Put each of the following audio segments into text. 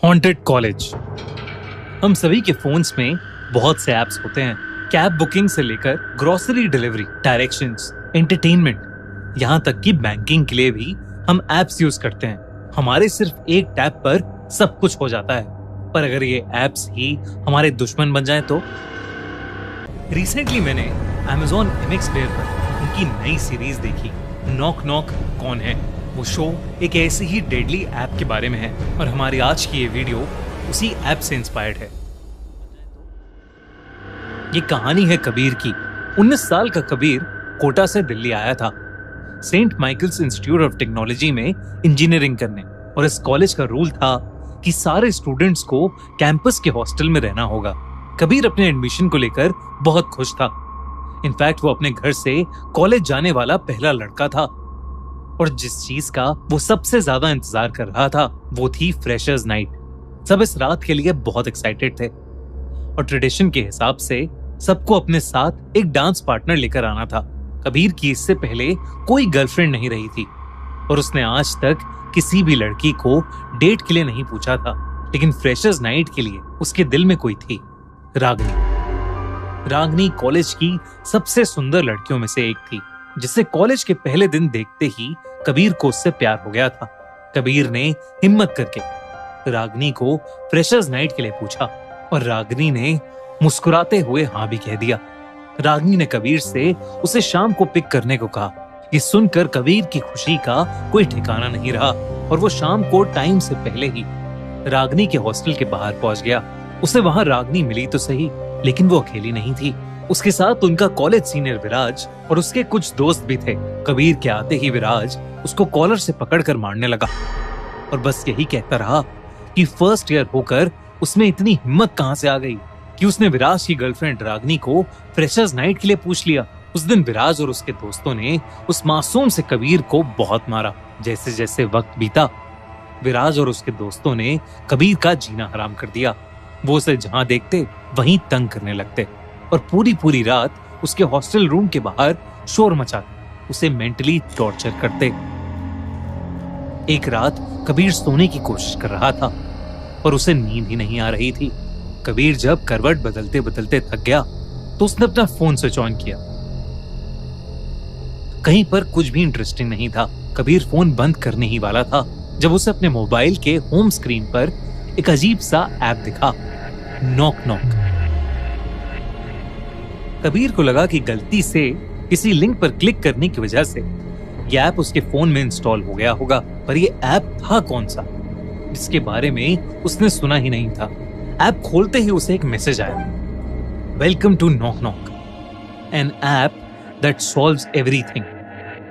Haunted college. हम सभी के फोन्स में बहुत से ऐप्स होते हैं। कैब बुकिंग से लेकर ग्रोसरी डिलीवरी, डायरेक्शंस, एंटरटेनमेंट, यहाँ तक कि बैंकिंग के लिए भी हम ऐप्स यूज करते हैं। हमारे सिर्फ एक टैप पर सब कुछ हो जाता है। पर अगर ये ऐप्स ही हमारे दुश्मन बन जाएं तो? रिसेंटली मैंने Amazon MX Player पर उनकी नई सीरीज देखी, नॉक नॉक कौन है। वो शो एक ऐसी ही डेडली ऐप के बारे में है और हमारी आज की ये वीडियो उसी ऐप से इंस्पायर्ड है। ये कहानी है कबीर की। 19 साल का कबीर कोटा से दिल्ली आया था Saint Michael's Institute of Technology में इंजीनियरिंग करने, और इस कॉलेज का रूल था कि सारे स्टूडेंट्स को कैंपस के हॉस्टल में रहना होगा। कबीर अपने एडमिशन को लेकर बहुत खुश था। इनफैक्ट वो अपने घर से कॉलेज जाने वाला पहला लड़का था, और जिस चीज का वो सबसे ज्यादा इंतजार कर रहा था वो थी फ्रेशर्स नाइट। सब इस रात के लिए बहुत एक्साइटेड थे, और ट्रेडिशन के हिसाब से सबको अपने साथ एक डांस पार्टनर लेकर आना था। कबीर की इससे पहले कोई गर्लफ्रेंड नहीं रही थी, और उसने आज तक किसी भी लड़की को डेट के लिए नहीं पूछा था। लेकिन फ्रेशर्स नाइट के लिए उसके दिल में कोई थी, रागनी कॉलेज की सबसे सुंदर लड़कियों में से एक थी, जिसे कॉलेज के पहले दिन देखते ही कबीर को उससे प्यार हो गया था। कबीर ने हिम्मत करके रागनी को फ्रेशर्स नाइट के लिए पूछा, और रागनी ने मुस्कुराते हुए हाँ भी कह दिया। रागनी ने कबीर से उसे शाम को पिक करने को कहा। ये सुनकर कबीर की खुशी का कोई ठिकाना नहीं रहा, और वो शाम को टाइम से पहले ही रागनी के हॉस्टल के बाहर पहुंच गया। उसे वहां रागनी मिली तो सही, लेकिन वो अकेली नहीं थी। उसके साथ उनका कॉलेज सीनियर विराज और उसके कुछ दोस्त भी थे। कबीर के आते ही विराज उसको कॉलर से पकड़कर मारने लगा, और बस यही कहता रहा कि फर्स्ट ईयर होकर उसमें इतनी हिम्मत कहां से आ गई कि उसने विराज की गर्लफ्रेंड रागनी को फ्रेशर्स नाइट के लिए पूछ लिया। उस दिन विराज और उसके दोस्तों ने उस मासूम से कबीर को बहुत मारा। जैसे जैसे वक्त बीता, विराज और उसके दोस्तों ने कबीर का जीना हराम कर दिया। वो उसे जहां देखते वहीं तंग करने लगते, और पूरी रात उसके हॉस्टल रूम के बाहर शोर मचाते, उसे मेंटली टॉर्चर करते। एक रात कबीर सोने की कोशिश कर रहा था, पर उसे नींद ही नहीं आ रही थी। कबीर जब करवट बदलते बदलते थक गया तो उसने अपना फोन स्विच ऑन किया। कहीं पर कुछ भी इंटरेस्टिंग नहीं था। कबीर फोन बंद करने ही वाला था जब उसे अपने मोबाइल के होम स्क्रीन पर एक अजीब सा ऐप दिखा, नॉक नॉक। कबीर को लगा कि गलती से किसी लिंक पर क्लिक करने की वजह से यह ऐप उसके फोन में इंस्टॉल हो गया होगा। पर यह ऐप था कौन सा जिसके बारे में उसने सुना ही नहीं था। ऐप खोलते ही उसे एक मैसेज आया, welcome to Knock Knock, an app that solves everything.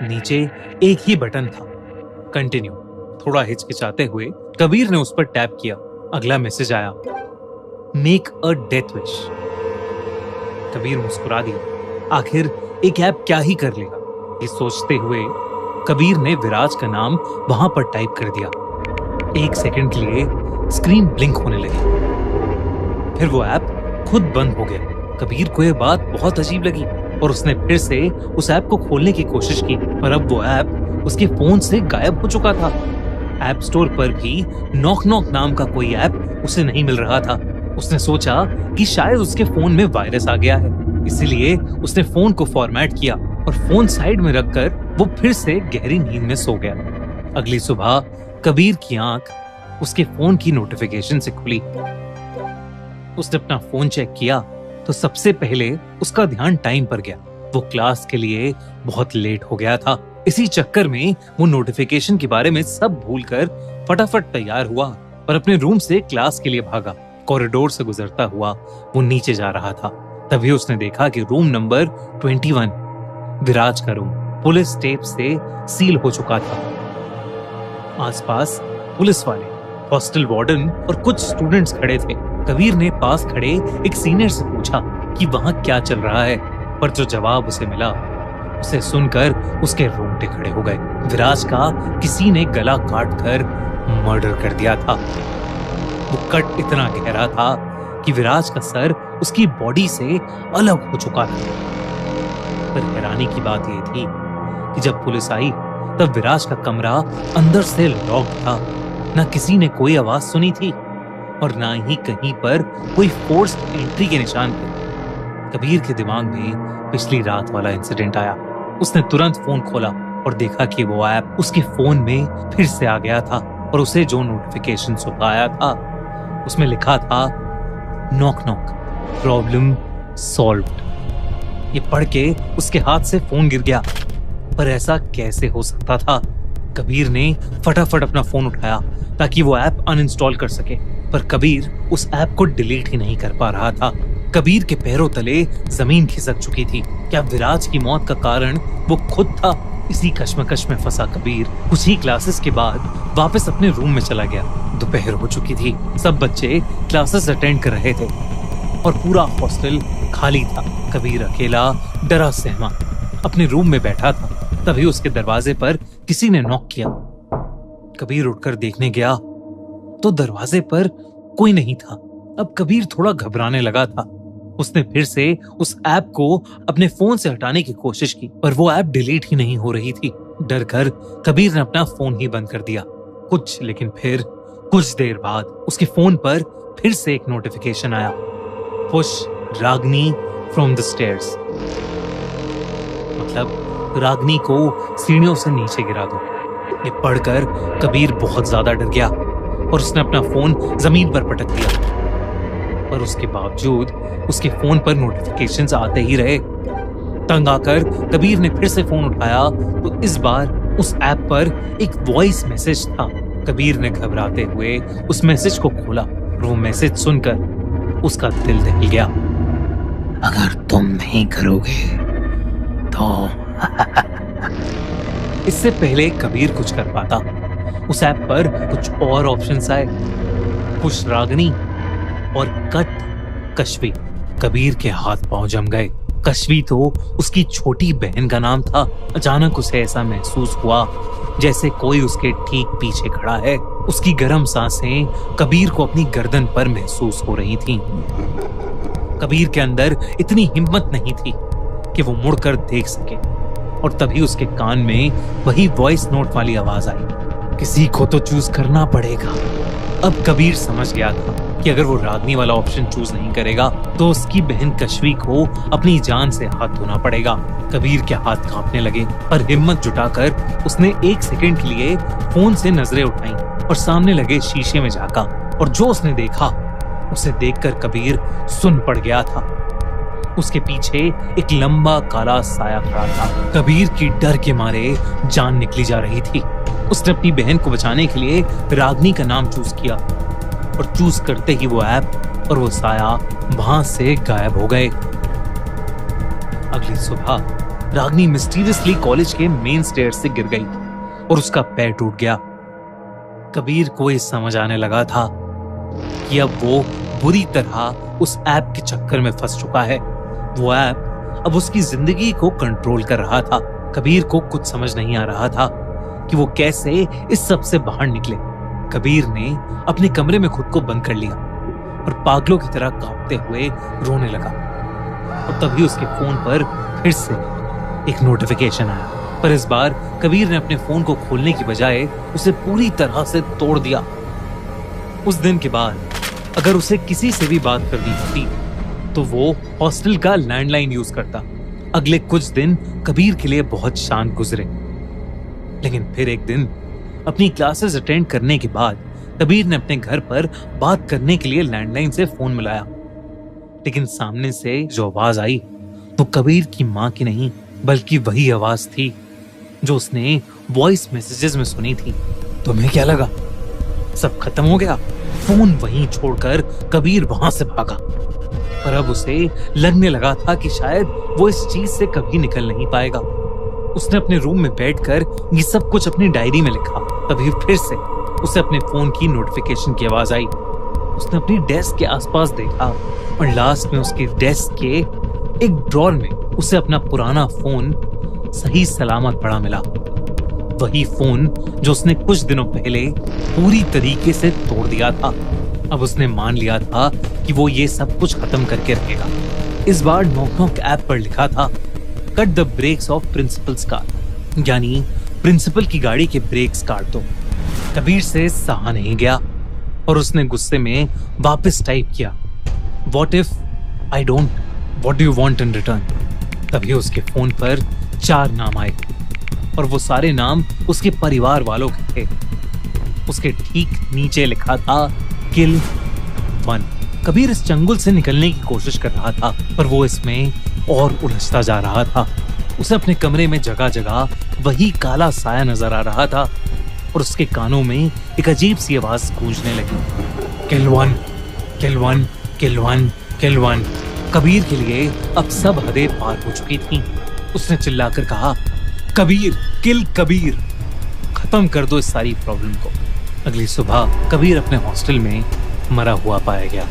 नीचे एक ही बटन था, कंटिन्यू। थोड़ा हिचकिचाते हुए कबीर ने उस पर टैप किया। अगला मैसेज आया, make a death wish. Kabir मुस्कुरा दिया। आखिर एक ऐप क्या ही कर लेगा, ये सोचते हुए कबीर ने विराज का नाम वहां पर टाइप कर दिया। एक सेकंड के लिए स्क्रीन ब्लिंक होने लगी, फिर वो ऐप खुद बंद हो गया। कबीर को यह बात बहुत अजीब लगी, और उसने फिर से उस ऐप को खोलने की कोशिश की, पर अब वो ऐप उसके फोन से गायब हो चुका था। ऐप स्टोर पर भी नॉक नॉक नाम का कोई ऐप उसे नहीं मिल रहा था। उसने सोचा कि शायद उसके फोन में वायरस आ गया है, इसीलिए उसने फोन को फॉर्मेट किया और फोन साइड में रखकर वो फिर से गहरी नींद में सो गया। अगली सुबह कबीर की आंख उसके फोन की नोटिफिकेशन से खुली। उसने अपना फोन चेक किया तो सबसे पहले उसका ध्यान टाइम पर गया। वो क्लास के लिए बहुत लेट हो गया था। इसी चक्कर में वो नोटिफिकेशन के बारे में सब भूलकर फटाफट तैयार हुआ और अपने रूम से क्लास के लिए भागा। कॉरिडोर से गुजरता हुआ वो नीचे जा रहा था। तभी उसने देखा कि रूम नंबर 21, विराज का रूम, पुलिस टेप से सील हो चुका था। आसपास पुलिस वाले, हॉस्टल वार्डन और कुछ स्टूडेंट्स खड़े थे। कबीर ने पास खड़े एक सीनियर से पूछा कि वहां क्या चल रहा है, पर जो जवाब उसे मिला उसे सुनकर उसके रोंगटे खड़े हो गए। विराज का किसी ने गला काट कर मर्डर कर दिया था। वो कट इतना गहरा था कि विराज का सर उसकी बॉडी से अलग हो चुका था। पर हैरानी की बात यह थी कि जब पुलिस आई तब विराज का कमरा अंदर से लॉक था। न किसी ने कोई आवाज सुनी थी और ना ही कहीं पर कोई फोर्स्ड एंट्री के निशान थे। कबीर के दिमाग में पिछली रात वाला इंसिडेंट आया। उसने तुरंत फोन खोला और देखा कि वो ऐप उसके फोन में फिर से आ गया था और उसे जो नोटिफिकेशन सुबह आया था उसमें लिखा था नॉक नॉक, प्रॉब्लम सॉल्व्ड। ये पढ़ के उसके हाथ से फोन गिर गया। पर ऐसा कैसे हो सकता था? कबीर ने फटाफट अपना फोन उठाया ताकि वो ऐप अनइंस्टॉल कर सके, पर कबीर उस ऐप को डिलीट ही नहीं कर पा रहा था। कबीर के पैरों तले जमीन खिसक चुकी थी। क्या विराज की मौत का कारण वो खुद था? इसी कश्मकश में फंसा कबीर कुछ ही क्लासेस के बाद वापस अपने रूम में चला गया। दोपहर हो चुकी थी। सब बच्चे क्लासेस अटेंड कर रहे थे और पूरा हॉस्टल खाली था। कबीर अकेला डरा सहमा अपने रूम में बैठा था। तभी उसके दरवाजे पर किसी ने नॉक किया। कबीर उठकर देखने गया तो दरवाजे पर कोई नहीं था। अब कबीर थोड़ा घबराने लगा था। उसने फिर से उस ऐप को अपने फोन से हटाने की कोशिश की, पर वो ऐप डिलीट ही नहीं हो रही थी। डर कर कबीर ने अपना फोन ही बंद कर दिया। लेकिन फिर कुछ देर बाद उसके फोन पर फिर से एक नोटिफिकेशन आया, push Ragini from the stairs. मतलब रागनी को सीढ़ियों से नीचे गिरा दो। ये पढ़कर कबीर बहुत ज्यादा डर गया और उसने अपना फोन जमीन पर पटक दिया। पर उसके बावजूद उसके फोन पर नोटिफिकेशंस आते ही रहे। तंग आकर कबीर ने फिर से फोन उठाया तो इस बार उस ऐप पर एक वॉइस मैसेज था। कबीर ने घबराते हुए उस मैसेज को खोला और वो मैसेज सुनकर उसका दिल दहल गया। अगर तुम नहीं करोगे तो इससे पहले कबीर कुछ कर पाता, उस ऐप पर कुछ और ऑप्शंस आए, पुश रागनी और कट कश्वी। कबीर के हाथ पांव जम गए। कश्वी तो उसकी छोटी बहन का नाम था। अचानक उसे ऐसा महसूस हुआ जैसे कोई उसके ठीक पीछे खड़ा है। उसकी गर्म सांसें कबीर को अपनी गर्दन पर महसूस हो रही थीं। कबीर के अंदर इतनी हिम्मत नहीं थी कि वो मुड़कर देख सके और तभी उसके कान में वही वॉइस नोट वाली आवाज आई, किसी को तो चूज करना पड़ेगा। अब कबीर समझ गया था कि अगर वो रागनी वाला ऑप्शन चूज नहीं करेगा तो उसकी बहन कश्वी को अपनी जान से हाथ धोना पड़ेगा। कबीर के हाथ कांपने लगे, पर हिम्मत जुटाकर उसने एक सेकंड के लिए फोन से नजरें उठाई और सामने लगे शीशे में झांका और जो उसने देखा उसे देखकर कबीर सुन पड़ गया था। उसके पीछे एक लंबा काला साया खड़ा था। कबीर की डर के मारे जान निकली जा रही थी। उसने अपनी बहन को बचाने के लिए रागनी का नाम चूज किया और चूज करते ही वो ऐप और वो साया वहां से गायब हो गए। अगली सुबह रागनी मिस्टीरियसली कॉलेज के मेन स्टेयर से गिर गई और उसका पैर टूट गया। कबीर को ये समझ आने लगा था कि अब वो बुरी तरह उस ऐप के चक्कर में फंस चुका है। वो ऐप अब उसकी जिंदगी को कंट्रोल कर रहा था। कबीर को कुछ समझ नहीं आ रहा था कि वो कैसे इस सब से बाहर निकले। कबीर ने अपने कमरे में खुद को बंद कर लिया और पागलों की तरह कांपते हुए रोने लगा। और तभी उसके फोन पर फिर से एक नोटिफिकेशन आया, पर इस बार कबीर ने अपने फोन को खोलने की बजाय उसे पूरी तरह से तोड़ दिया। उस दिन के बाद अगर उसे किसी से भी बात करनी होती तो वो हॉस्टल का लैंडलाइन यूज करता। अगले कुछ दिन कबीर के लिए बहुत शांत गुजरे, लेकिन फिर एक दिन अपनी क्लासेस अटेंड करने के बाद कबीर ने अपने घर पर बात करने के लिए लैंडलाइन से फोन मिलाया। लेकिन सामने से जो आवाज आई वो कबीर की माँ की नहीं बल्कि वही आवाज थी जो उसने वॉइस मैसेजेस में सुनी थी। तुम्हें क्या लगा सब खत्म हो गया? फोन वहीं छोड़कर कबीर वहां से भागा, पर अब उसे लगने लगा था कि शायद वो इस चीज से कभी निकल नहीं पाएगा। उसने अपने रूम में बैठकर ये सब कुछ अपनी डायरी में लिखा। तभी फिर से उसे अपने फोन की नोटिफिकेशन की आवाज आई। उसने अपनी डेस्क के आसपास देखा और लास्ट में उसके डेस्क के एक ड्रॉर में उसे अपना पुराना फोन सही सलामत पड़ा मिला। वही फोन जो उसने कुछ दिनों पहले पूरी तरीके से तोड़ दिया था। अब उसने मान लिया था कि वो ये सब कुछ खत्म करके रहेगा। इस बार नॉक नॉक ऐप पर लिखा था cut the brakes of principal's car, यानी प्रिंसिपल की गाड़ी के ब्रेक्स काट दो। कबीर से सहा नहीं गया। और उसने गुस्से में वापस टाइप किया, What if I don't? What do you want in return? तभी उसके फोन पर 4 नाम आए और वो सारे नाम उसके परिवार वालों के थे। उसके ठीक नीचे लिखा था किल 1। कबीर इस चंगुल से निकलने की कोशिश कर रहा था, पर वो इसमें और उलझता जा रहा था। उसे अपने कमरे में जगह जगह वही काला साया नजर आ रहा था और उसके कानों में एक अजीब सी आवाज गूंजने लगी, किल 1, किल 1, किल 1, किल 1। कबीर के लिए अब सब हदें पार हो चुकी थीं। उसने चिल्लाकर कहा, कबीर, किल कबीर, खत्म कर दो इस सारी प्रॉब्लम को। अगली सुबह कबीर अपने हॉस्टल में मरा हुआ पाया गया।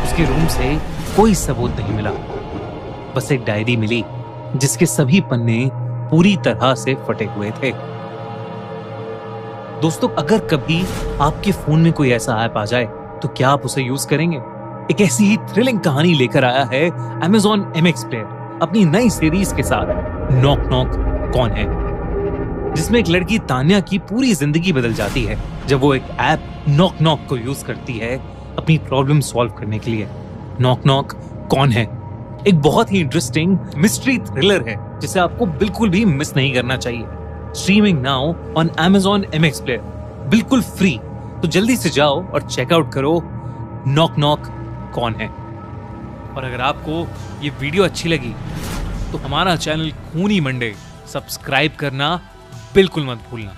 उसके रूम से कोई सबूत नहीं मिला, बस एक डायरी मिली जिसके सभी पन्ने पूरी तरह से फटे हुए थे। दोस्तों, अगर कभी आपके फोन में कोई ऐसा ऐप आ जाए तो क्या आप उसे यूज करेंगे? एक ऐसी ही थ्रिलिंग कहानी लेकर आया है Amazon MX प्लेयर अपनी नई सीरीज के साथ, नॉक नॉक कौन है, जिसमें एक लड़की तान्या की पूरी जिंदगी बदल जाती है जब वो एक ऐप नॉक नॉक को यूज करती है अपनी प्रॉब्लम सॉल्व करने के लिए। नॉक नॉक कौन है एक बहुत ही इंटरेस्टिंग मिस्ट्री थ्रिलर है जिसे आपको बिल्कुल भी मिस नहीं करना चाहिए। Streaming now on Amazon MX player, बिल्कुल फ्री। तो जल्दी से जाओ और चेकआउट करो नॉक नॉक कौन है। और अगर आपको ये वीडियो अच्छी लगी तो हमारा चैनल खूनी मंडे सब्सक्राइब करना बिल्कुल मत भूलना।